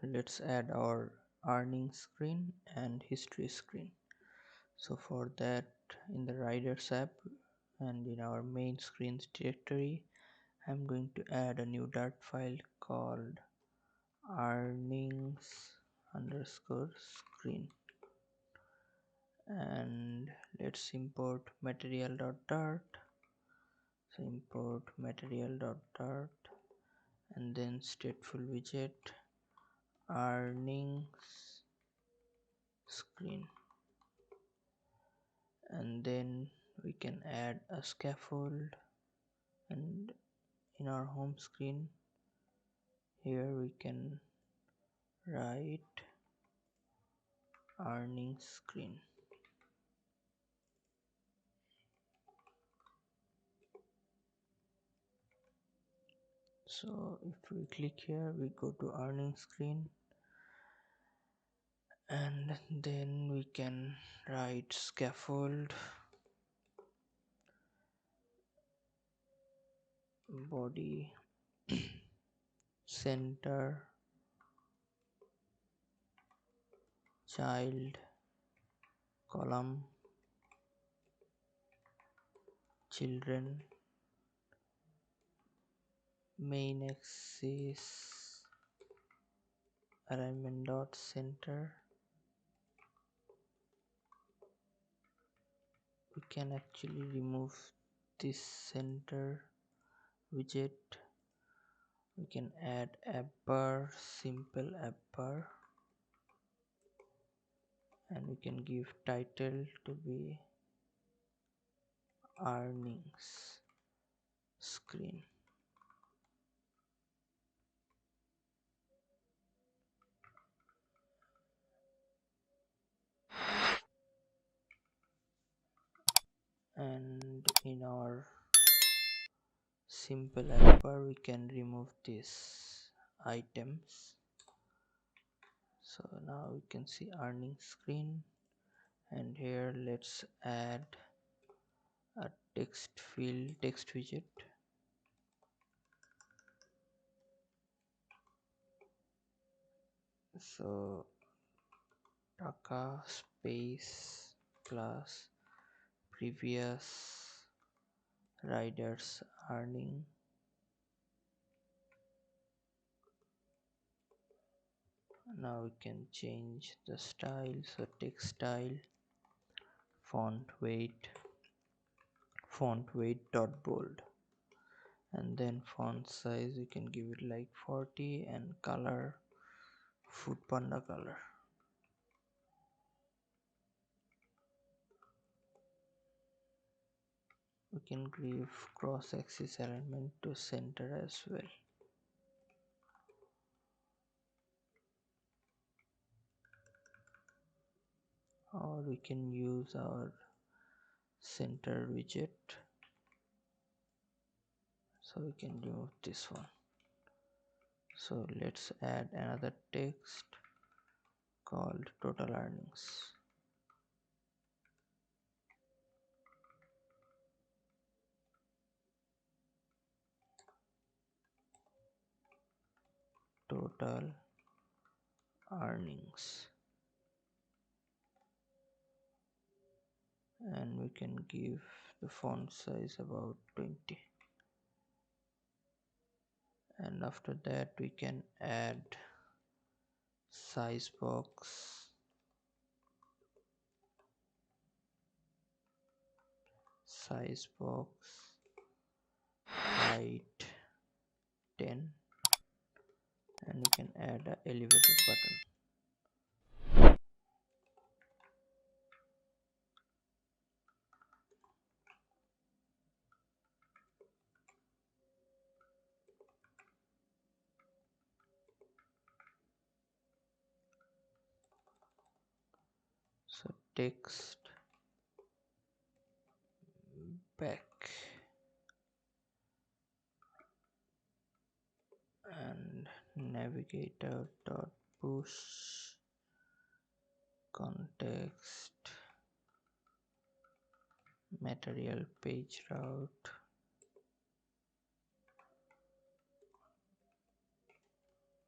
let's add our earning screen and history screen. So for that, in the Riders app and in our main screens directory, I'm going to add a new Dart file called earnings underscore screen, and let's import material.dart. So import material.dart and then stateful widget earnings screen, and then we can add a scaffold, and in our home screen here we can write earnings screen. So if we click here, we go to earnings screen, and then we can write scaffold, body, center, child, column, children, main axis, alignment dot center. We can actually remove this center widget. We can add app bar, simple app bar, and we can give title to be earnings screen. And in our simple app bar we can remove these items. So now we can see earnings screen, and here let's add a text field, text widget. So taka space plus previous riders earning. Now we can change the style, so text style, font weight dot bold, and then font size we can give it like 40, and color Foodpanda color. We can give cross axis alignment to center as well. Or we can use our center widget, so we can remove this one. So let's add another text called total earnings. Total earnings, and we can give the font size about 20, and after that we can add size box, height 10, and we can add an elevated button. So text back, and navigator dot push context material page route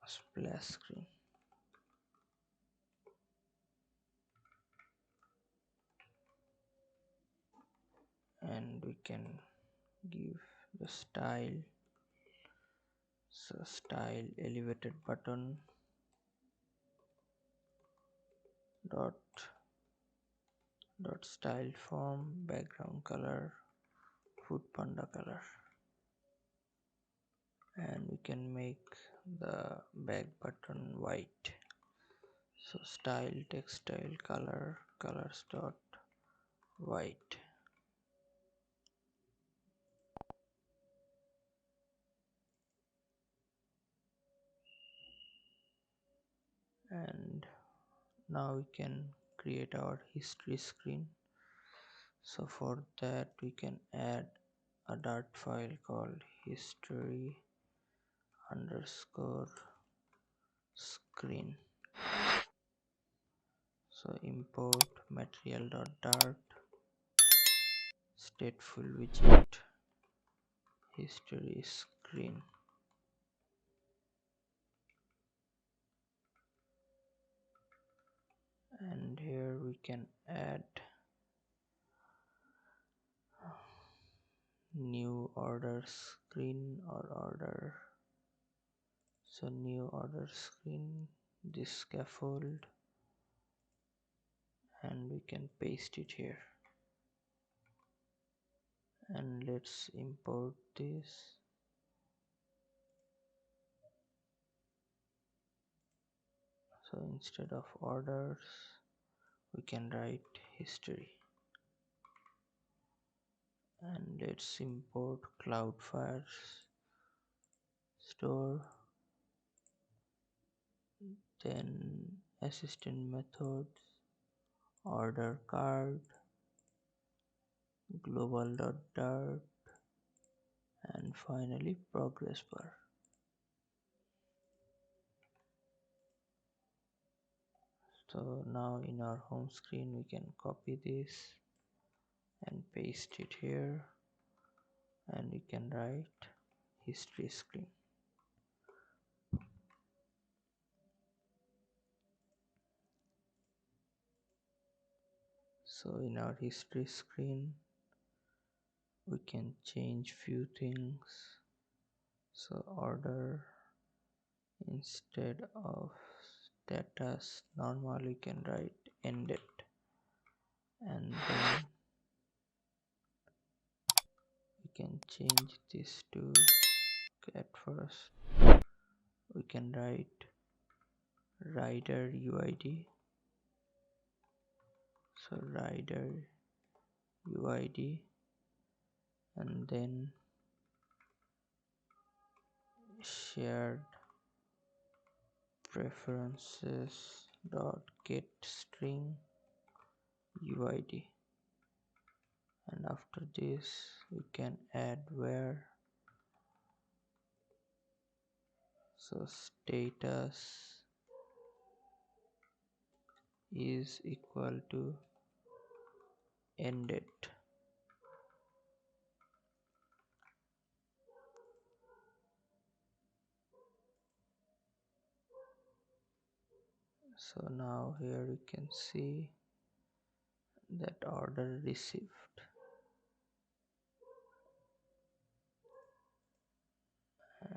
splash screen. and we can give the style. So style elevated button dot style form background color Foodpanda color, and we can make the back button white. So style textile color colors dot white, and now we can create our history screen. So for that we can add a dart file called history underscore screen. So import material.dart stateful widget history screen, and here we can add new order screen or order. So new order screen, this scaffold, and we can paste it here, and let's import this. So instead of orders we can write history, and let's import Cloudflare store, then assistant methods, order card, global.dart, and finally progress bar. So now in our home screen we can copy this and paste it here, and we can write history screen. So in our history screen we can change few things. So order, instead of status normal we can write ended, and then we can change this to, at first we can write rider UID. So rider UID, and then shared preferences dot get string UID, and after this we can add where. So status is equal to ended. So now here you can see that order received.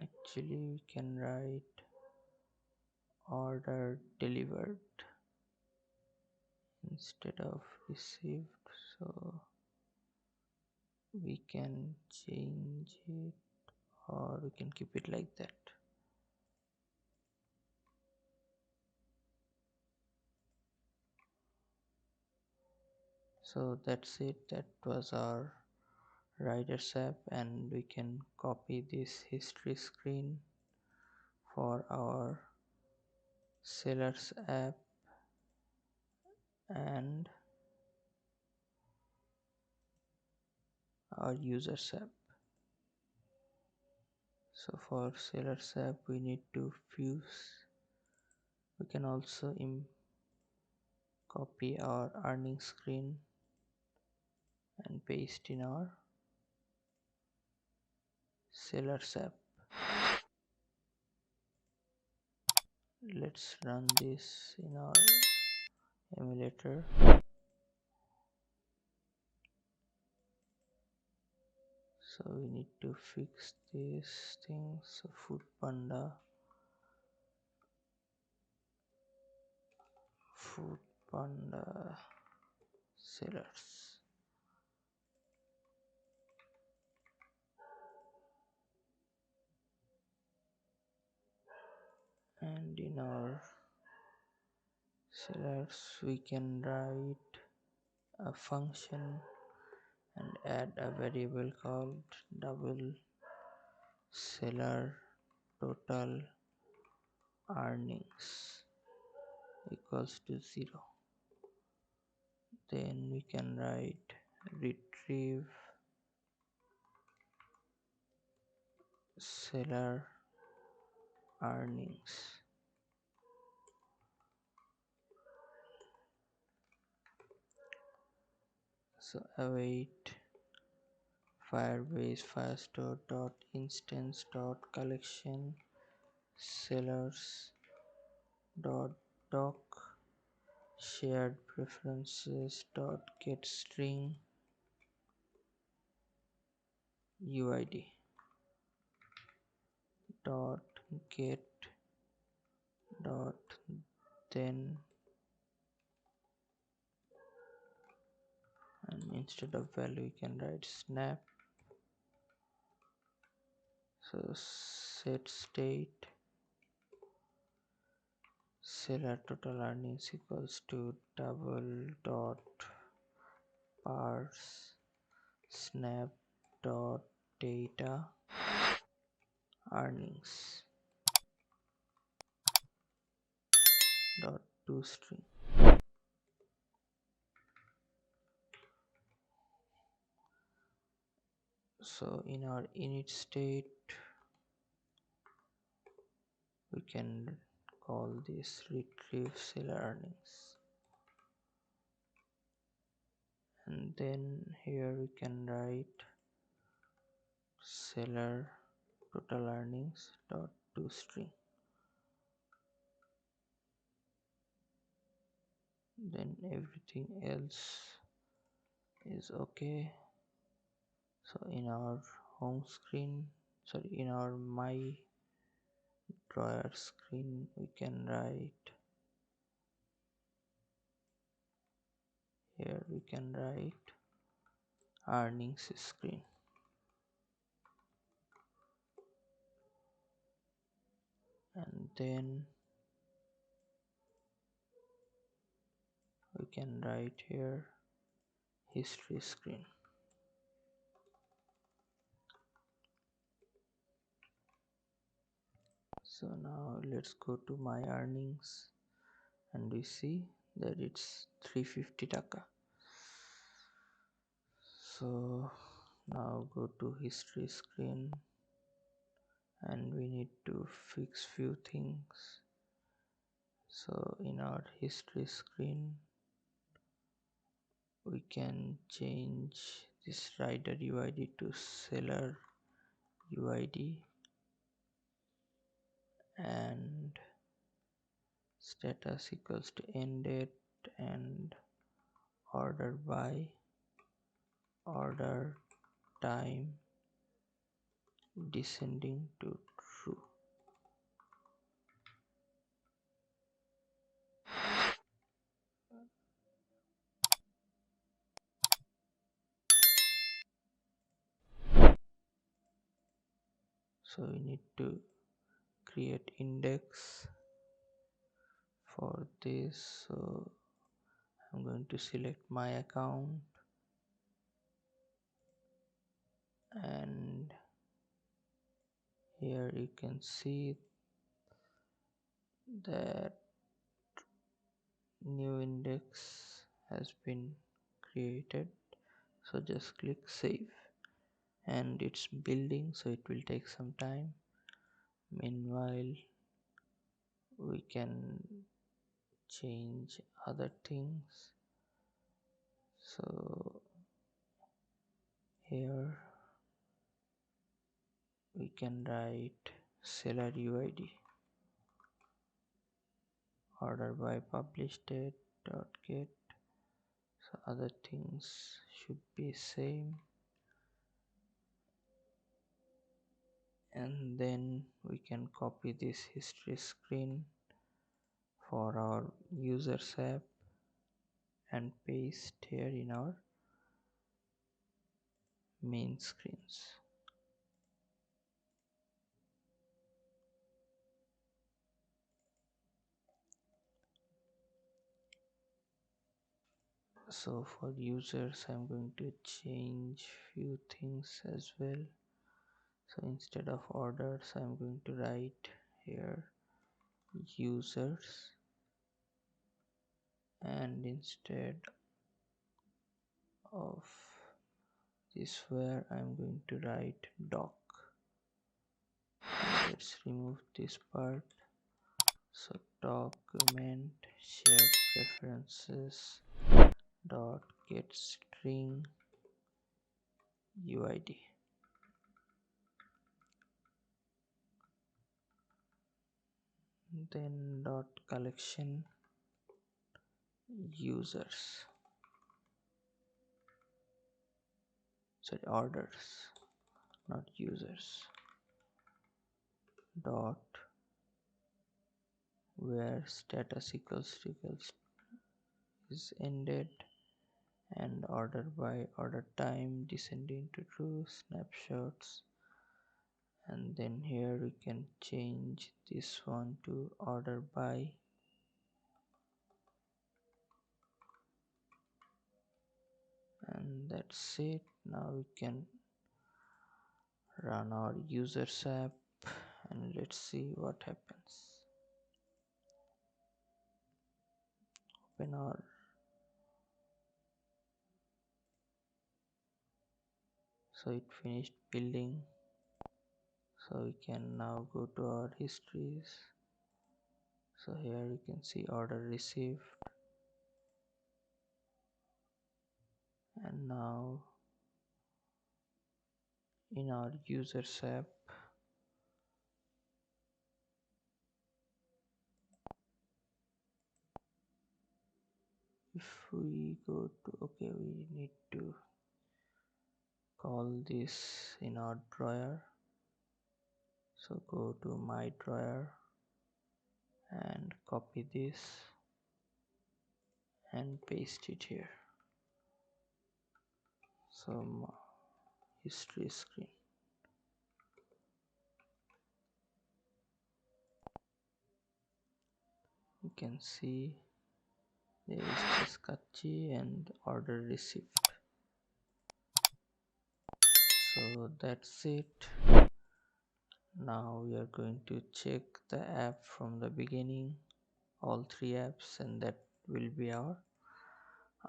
Actually we can write order delivered instead of received, so we can change it, or we can keep it like that. So that's it, that was our riders app, and we can copy this history screen for our sellers app and our users app. So for sellers app we need to fuse. We can also copy our earning screen and paste in our sellers app. Let's run this in our emulator. So we need to fix these things. So Foodpanda sellers, and in our sellers we can write a function and add a variable called double seller total earnings equals to 0. Then we can write retrieve seller earnings. So await firebase firestore dot instance dot collection sellers dot doc shared preferences dot get string uid dot get dot then, and instead of value we can write snap. So set state seller total earnings equals to double dot parse snap dot data earnings dot toString. So in our init state we can call this retrieve seller earnings, and then here we can write seller total earnings dot toString. Then everything else is okay. So in our in our my drawer screen we can write, here we can write earnings screen, and then we can write here history screen. So now let's go to my earnings and we see that it's 350 taka. So now go to history screen and we need to fix few things. So in our history screen we can change this rider UID to seller UID, and status equals to end date, and order by order time descending to true. So we need to create index for this. So I'm going to select my account, and here you can see that new index has been created. So just click save, and it's building, so it will take some time. Meanwhile we can change other things. So here we can write seller UID, order by publish date dot get. So other things should be same, and then we can copy this history screen for our users app and paste here in our main screens. So for users I'm going to change few things as well. So instead of orders I'm going to write here users, and instead of this where I'm going to write doc. Let's remove this part. So document shared preferences dot get string uid, then dot collection users, sorry, orders, not users, dot where status equals is ended and order by order time descending to true snapshots, and then here we can change this one to order by, and that's it. Now we can run our users app and let's see what happens. Open our, so it finished building. So we can now go to our histories. So here you can see order received, and now in our users app if we go to, okay, we need to call this in our drawer. So go to my drawer and copy this and paste it here. So history screen, you can see there is this kachi and order received. So that's it. Now we are going to check the app from the beginning, all three apps, and that will be our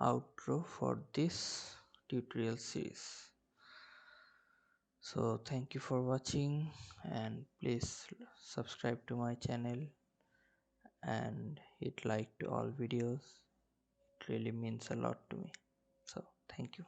outro for this tutorial series. So thank you for watching, and please subscribe to my channel and hit like to all videos. It really means a lot to me. So thank you.